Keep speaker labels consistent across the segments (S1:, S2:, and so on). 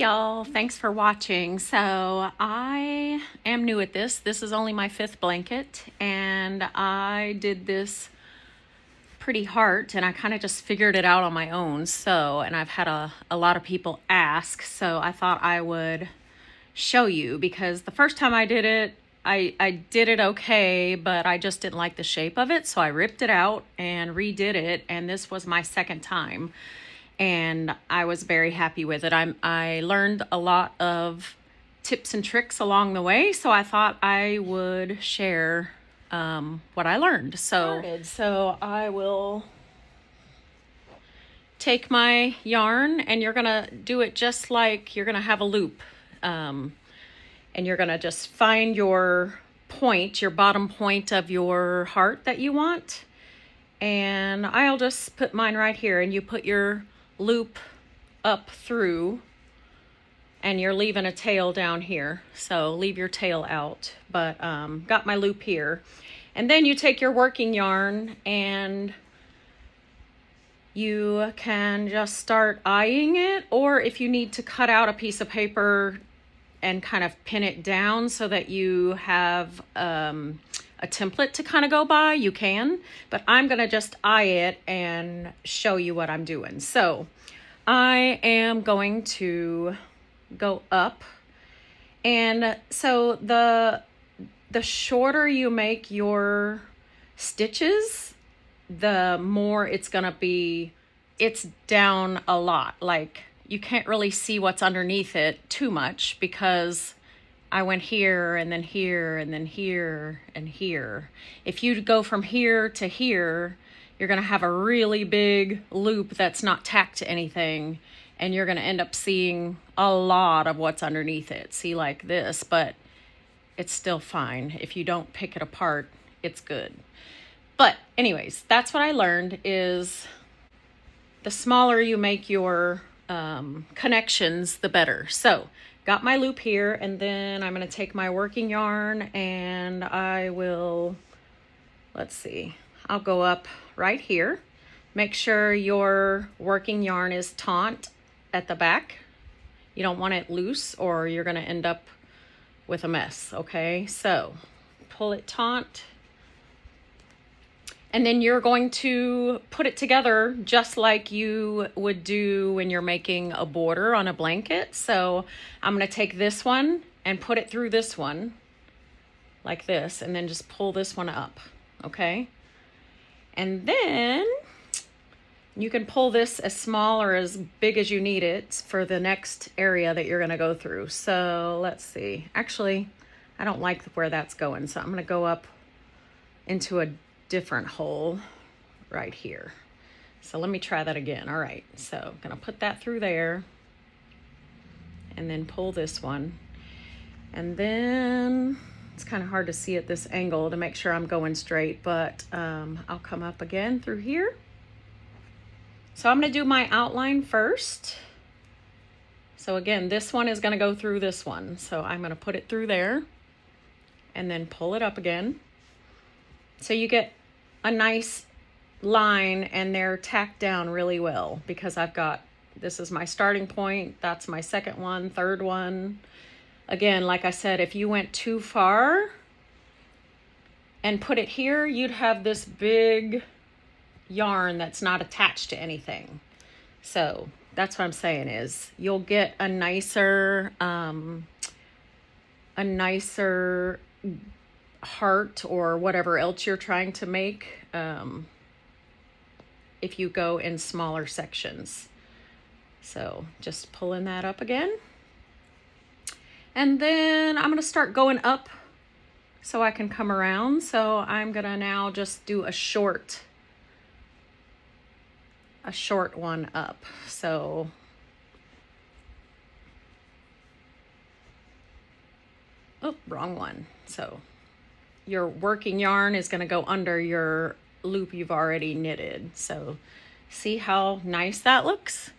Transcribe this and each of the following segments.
S1: y'all, thanks for watching. So I am new at this. This is only my 5th blanket, and I did this pretty hard, and I kind of just figured it out on my own. And I've had a lot of people ask, so I thought I would show you, because the first time I did it, I did it okay, but I just didn't like the shape of it, so I ripped it out and redid it, and this was my 2nd time. And I was very happy with it. I learned a lot of tips and tricks along the way, so I thought I would share what I learned. So I will take my yarn, and you're gonna do it just like you're gonna have a loop. And you're gonna just find your point, your bottom point of your heart that you want. And I'll just put mine right here, and you put your loop up through, and you're leaving a tail down here, so leave your tail out, but got my loop here. And then you take your working yarn, and you can just start eyeing it, or if you need to cut out a piece of paper and kind of pin it down so that you have a template to kind of go by, you can, but I'm gonna just eye it and show you what I'm doing. So I am going to go up, and so the shorter you make your stitches, the more it's gonna be, it's down a lot. Like, you can't really see what's underneath it too much, because I went here and then here and then here and here. If you go from here to here, you're gonna have a really big loop that's not tacked to anything, and you're gonna end up seeing a lot of what's underneath it. See, like this, but it's still fine. If you don't pick it apart, it's good. But anyways, that's what I learned, is the smaller you make your connections, the better. So got my loop here, and then I'm going to take my working yarn, and I will, let's see, I'll go up right here. Make sure your working yarn is taut at the back. You don't want it loose, or you're going to end up with a mess. Okay, so pull it taut, and then you're going to put it together just like you would do when you're making a border on a blanket. So I'm going to take this one and put it through this one like this, and then just pull this one up, okay? And then you can pull this as small or as big as you need it for the next area that you're going to go through. So let's see. Actually, I don't like where that's going, so I'm going to go up into a different hole right here. So let me try that again. All right, so I'm gonna put that through there, and then pull this one, and then it's kind of hard to see at this angle to make sure I'm going straight, but I'll come up again through here. So I'm gonna do my outline first. So again, this one is gonna go through this one, so I'm gonna put it through there and then pull it up again. So you get a nice line, and they're tacked down really well, because I've got, this is my starting point, that's my second one, third one. Again, like I said, if you went too far and put it here, you'd have this big yarn that's not attached to anything. So that's what I'm saying, is you'll get a nicer heart or whatever else you're trying to make if you go in smaller sections. So just pulling that up again, and then I'm gonna start going up so I can come around. So I'm gonna now just do a short one up. So oh, wrong one. So your working yarn is going to go under your loop you've already knitted. So see how nice that looks?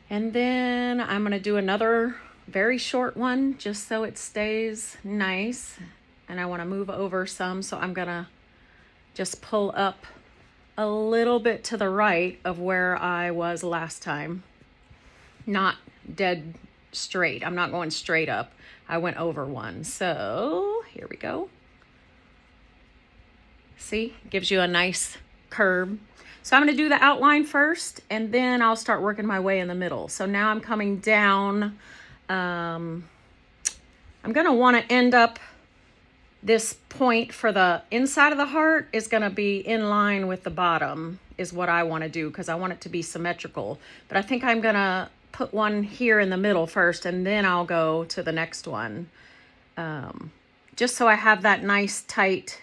S1: And then I'm going to do another very short one just so it stays nice. And I want to move over some, so I'm going to just pull up a little bit to the right of where I was last time. Not dead straight. I'm not going straight up. I went over one. So here we go. See, gives you a nice curve. So I'm going to do the outline first, and then I'll start working my way in the middle. So now I'm coming down. I'm going to want to end up, this point for the inside of the heart is going to be in line with the bottom, is what I want to do, because I want it to be symmetrical. But I think I'm going to put one here in the middle first, and then I'll go to the next one. Just so I have that nice tight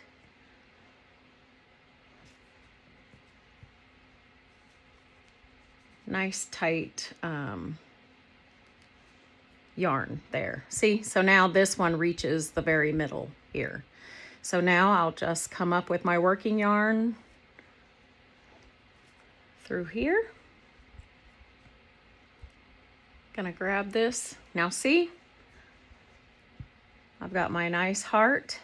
S1: yarn there. See, so now this one reaches the very middle here. So now I'll just come up with my working yarn through here. Gonna grab this. Now see, I've got my nice heart,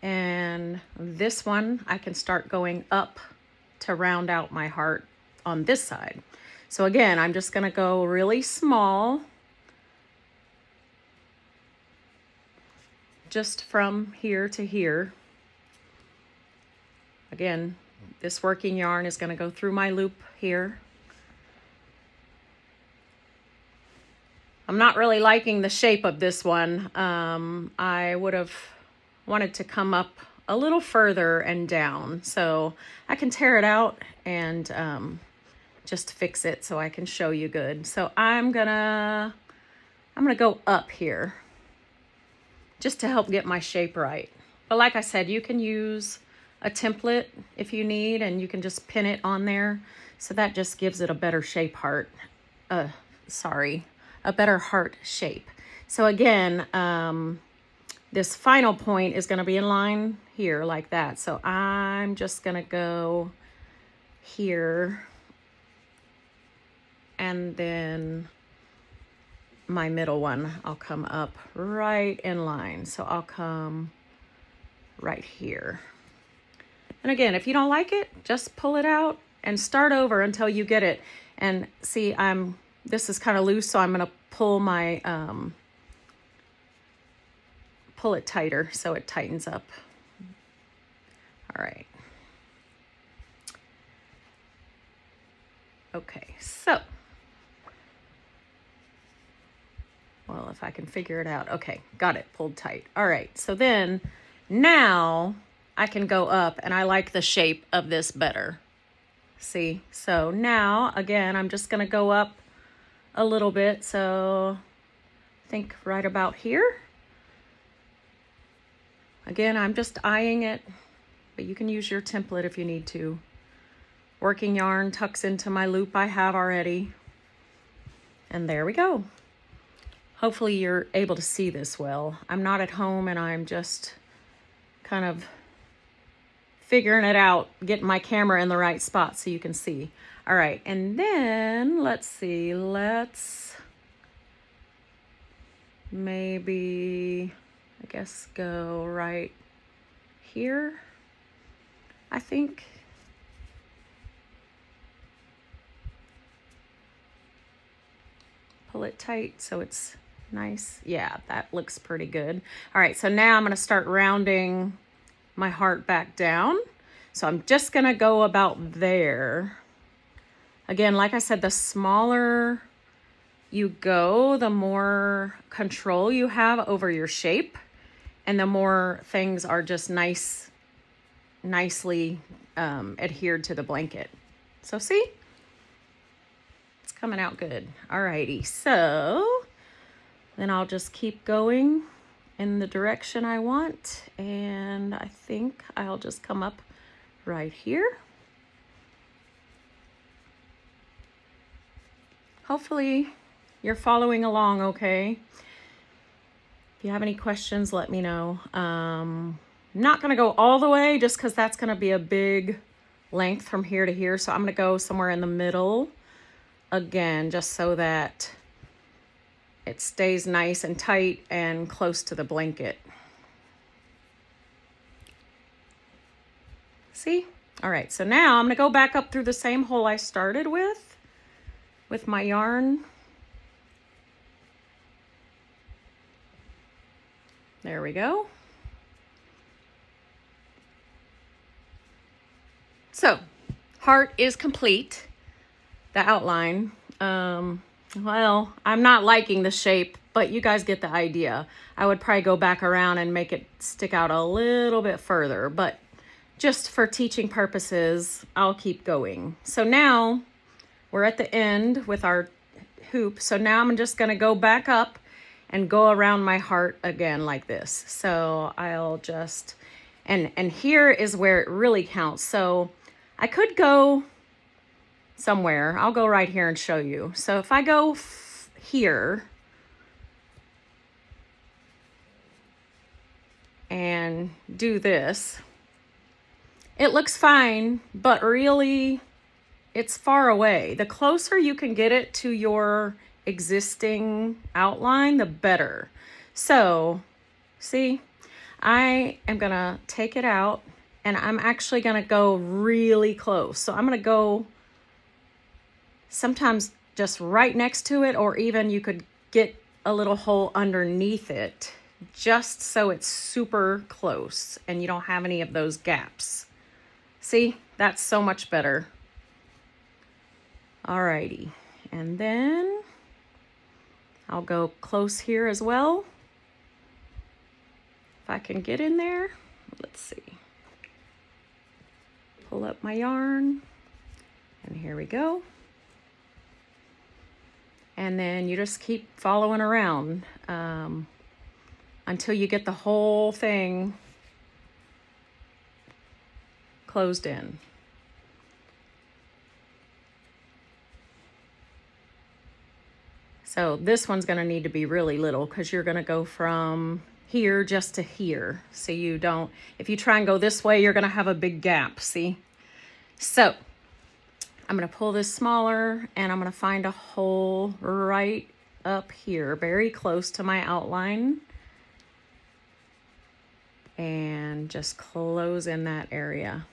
S1: and this one I can start going up to round out my heart on this side. So again, I'm just gonna go really small, just from here to here. Again, this working yarn is gonna go through my loop here. I'm not really liking the shape of this one. I would have wanted to come up a little further and down. So I can tear it out and just fix it so I can show you good. So I'm gonna go up here just to help get my shape right. But like I said, you can use a template if you need, and you can just pin it on there. So that just gives it a better shape heart. A better heart shape. So again, this final point is gonna be in line here like that. So I'm just gonna go here, and then my middle one, I'll come up right in line. So I'll come right here. And again, if you don't like it, just pull it out and start over until you get it. And see, this is kind of loose, so I'm gonna pull it tighter so it tightens up. All right. Okay, so, well, if I can figure it out. Okay, got it pulled tight. All right, so then now I can go up, and I like the shape of this better. See, so now, again, I'm just gonna go up a little bit, so I think right about here. Again, I'm just eyeing it, but you can use your template if you need to. Working yarn tucks into my loop I have already. And there we go. Hopefully you're able to see this well. I'm not at home, and I'm just kind of figuring it out, getting my camera in the right spot so you can see. All right, and then let's see, let's maybe, I guess, go right here, I think. Pull it tight so it's nice. Yeah, that looks pretty good. All right, so now I'm gonna start rounding my heart back down. So I'm just gonna go about there. Again, like I said, the smaller you go, the more control you have over your shape, and the more things are just nicely adhered to the blanket. So see? It's coming out good. Alrighty, so then I'll just keep going in the direction I want, and I think I'll just come up right here. Hopefully you're following along okay. If you have any questions, let me know. Not gonna go all the way just because that's gonna be a big length from here to here. So I'm gonna go somewhere in the middle again, just so that it stays nice and tight and close to the blanket. See? All right, so now I'm gonna go back up through the same hole I started with my yarn. There we go. So, heart is complete. The outline. Well, I'm not liking the shape, but you guys get the idea. I would probably go back around and make it stick out a little bit further, but just for teaching purposes, I'll keep going. So now we're at the end with our hoop. So now I'm just gonna go back up and go around my heart again like this. So I'll just, and here is where it really counts. So I could go somewhere. I'll go right here and show you. So if I go here and do this, it looks fine, but really it's far away. The closer you can get it to your existing outline, the better. So see, I am gonna take it out and I'm actually gonna go really close. So I'm gonna go sometimes just right next to it, or even you could get a little hole underneath it just so it's super close and you don't have any of those gaps. See, that's so much better. Alrighty, and then I'll go close here as well. If I can get in there, let's see. Pull up my yarn, and here we go. And then you just keep following around until you get the whole thing closed in. So this one's gonna need to be really little because you're gonna go from here just to here. So you don't, if you try and go this way, you're gonna have a big gap, see? So I'm gonna pull this smaller and I'm gonna find a hole right up here, very close to my outline. And just close in that area.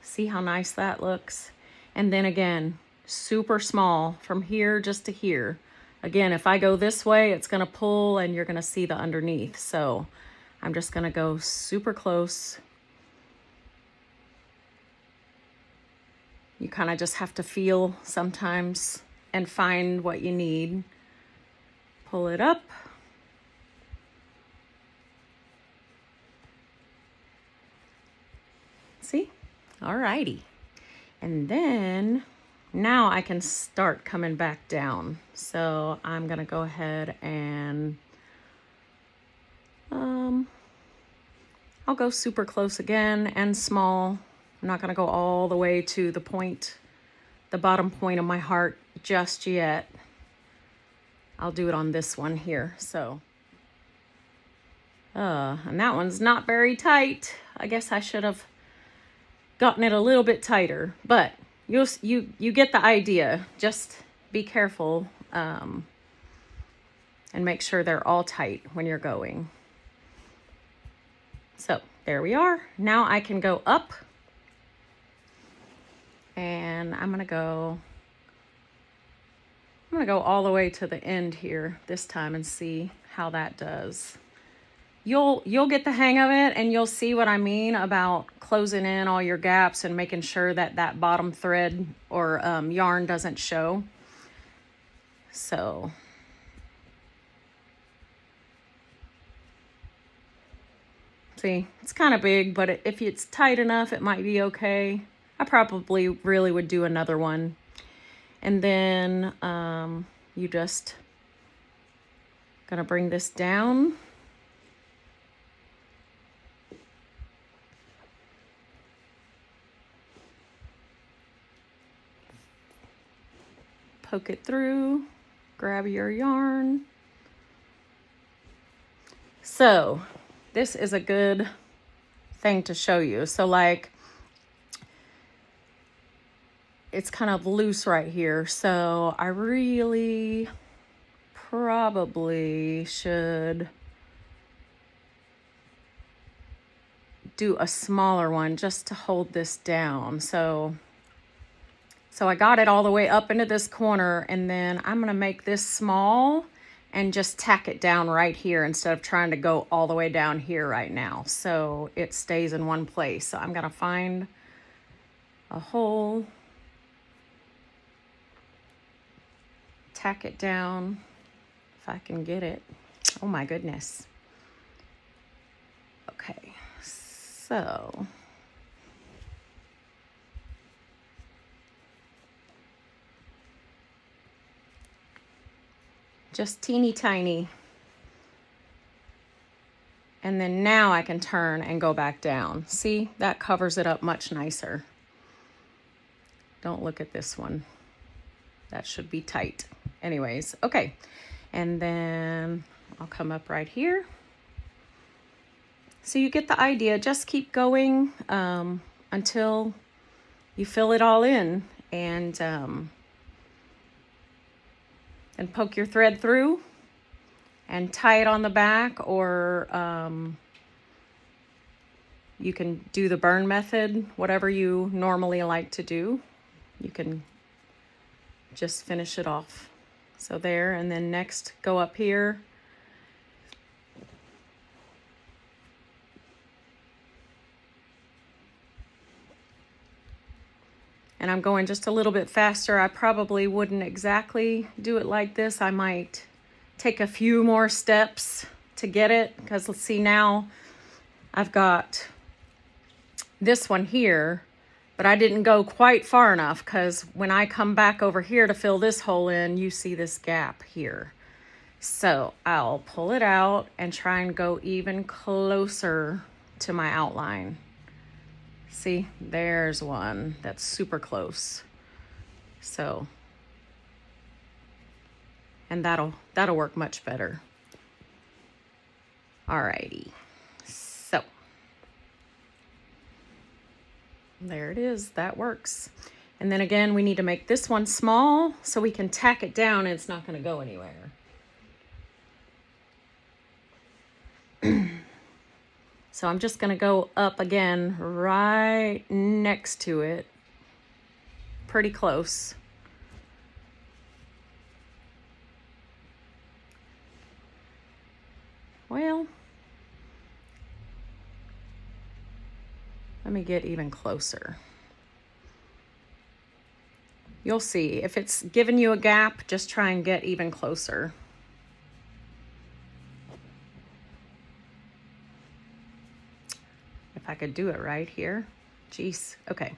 S1: See how nice that looks? And then again, super small from here just to here. Again, if I go this way, it's gonna pull and you're gonna see the underneath. So I'm just gonna go super close. You kind of just have to feel sometimes and find what you need. Pull it up. See? Alrighty. And then now I can start coming back down. So I'm gonna go ahead and I'll go super close again and small. I'm not gonna go all the way to the point, the bottom point of my heart just yet. I'll do it on this one here. So, and that one's not very tight. I guess I should have gotten it a little bit tighter, but you get the idea. Just be careful and make sure they're all tight when you're going. So there we are. Now I can go up and I'm gonna go all the way to the end here this time and see how that does. You'll get the hang of it and you'll see what I mean about closing in all your gaps and making sure that that bottom thread or yarn doesn't show. So see, it's kind of big, but if it's tight enough, it might be okay. I probably really would do another one. And then you just gonna bring this down. Poke it through, grab your yarn. So this is a good thing to show you. So like, it's kind of loose right here. So I really probably should do a smaller one just to hold this down. So I got it all the way up into this corner, and then I'm gonna make this small and just tack it down right here instead of trying to go all the way down here right now. So it stays in one place. So I'm gonna find a hole, tack it down if I can get it. Oh my goodness. Okay, so just teeny tiny. And then now I can turn and go back down. See, that covers it up much nicer. Don't look at this one. That should be tight. Anyways, okay. And then I'll come up right here. So you get the idea. Just keep going until you fill it all in, and poke your thread through and tie it on the back, or you can do the burn method, whatever you normally like to do. You can just finish it off. So there, and then next go up here. And I'm going just a little bit faster. I probably wouldn't exactly do it like this. I might take a few more steps to get it, because let's see, now I've got this one here, but I didn't go quite far enough, because when I come back over here to fill this hole in, you see this gap here. So I'll pull it out and try and go even closer to my outline. See, there's one that's super close. So, and that'll work much better. Alrighty, so there it is, that works. And then again, we need to make this one small so we can tack it down and it's not gonna go anywhere. So I'm just gonna go up again right next to it, pretty close. Well, let me get even closer. You'll see, if it's giving you a gap, just try and get even closer. If I could do it right here. Jeez, okay,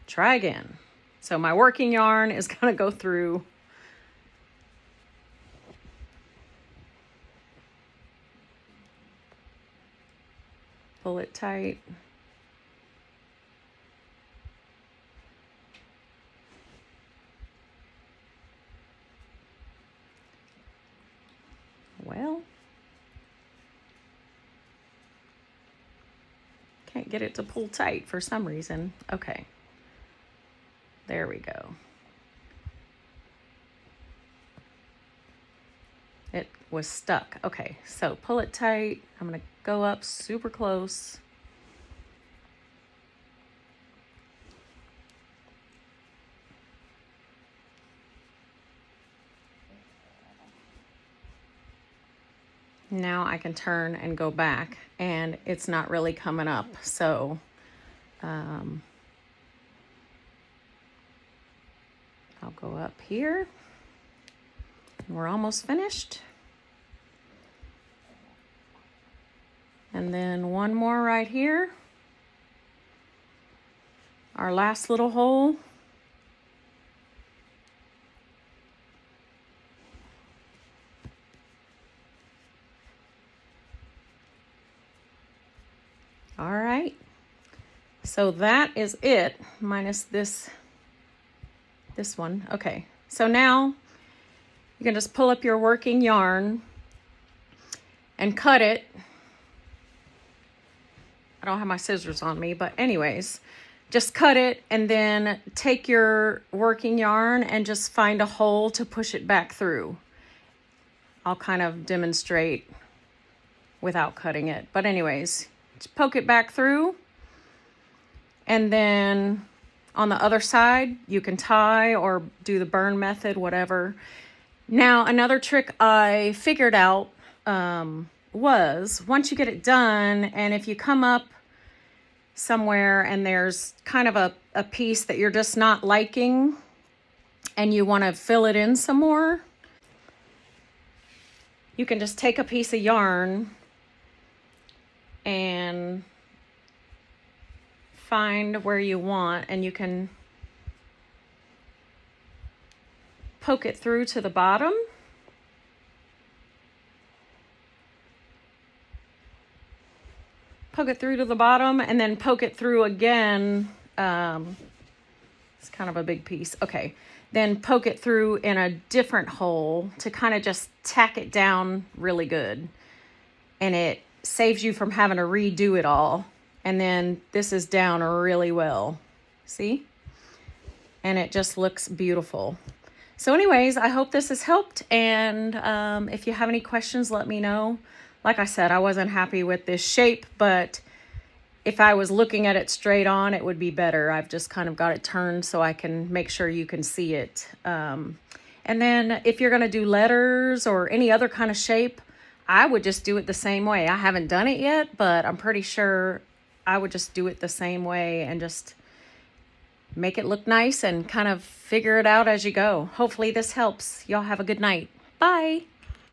S1: try again. So my working yarn is gonna go through. Pull it tight. Well, can't get it to pull tight for some reason. Okay, there we go. It was stuck. Okay, so pull it tight. I'm gonna go up super close. Now I can turn and go back, and it's not really coming up. So I'll go up here, and we're almost finished. And then one more right here, our last little hole. All right, so that is it, minus this one. Okay, so now you can just pull up your working yarn and cut it. I don't have my scissors on me, but anyways, just cut it and then take your working yarn and just find a hole to push it back through. I'll kind of demonstrate without cutting it, but anyways, just poke it back through, and then on the other side you can tie or do the burn method, whatever. Now, another trick I figured out was once you get it done, and if you come up somewhere and there's kind of a piece that you're just not liking and you want to fill it in some more, you can just take a piece of yarn and find where you want, and you can poke it through to the bottom. Poke it through to the bottom and then poke it through again. It's kind of a big piece. Okay. Then poke it through in a different hole to kind of just tack it down really good. And it saves you from having to redo it all. And then this is down really well. See? And it just looks beautiful. So anyways, I hope this has helped. And if you have any questions, let me know. Like I said, I wasn't happy with this shape, but if I was looking at it straight on, it would be better. I've just kind of got it turned so I can make sure you can see it. And then if you're going to do letters or any other kind of shape, I would just do it the same way. I haven't done it yet, but I'm pretty sure I would just do it the same way and just make it look nice and kind of figure it out as you go. Hopefully this helps. Y'all have a good night. Bye.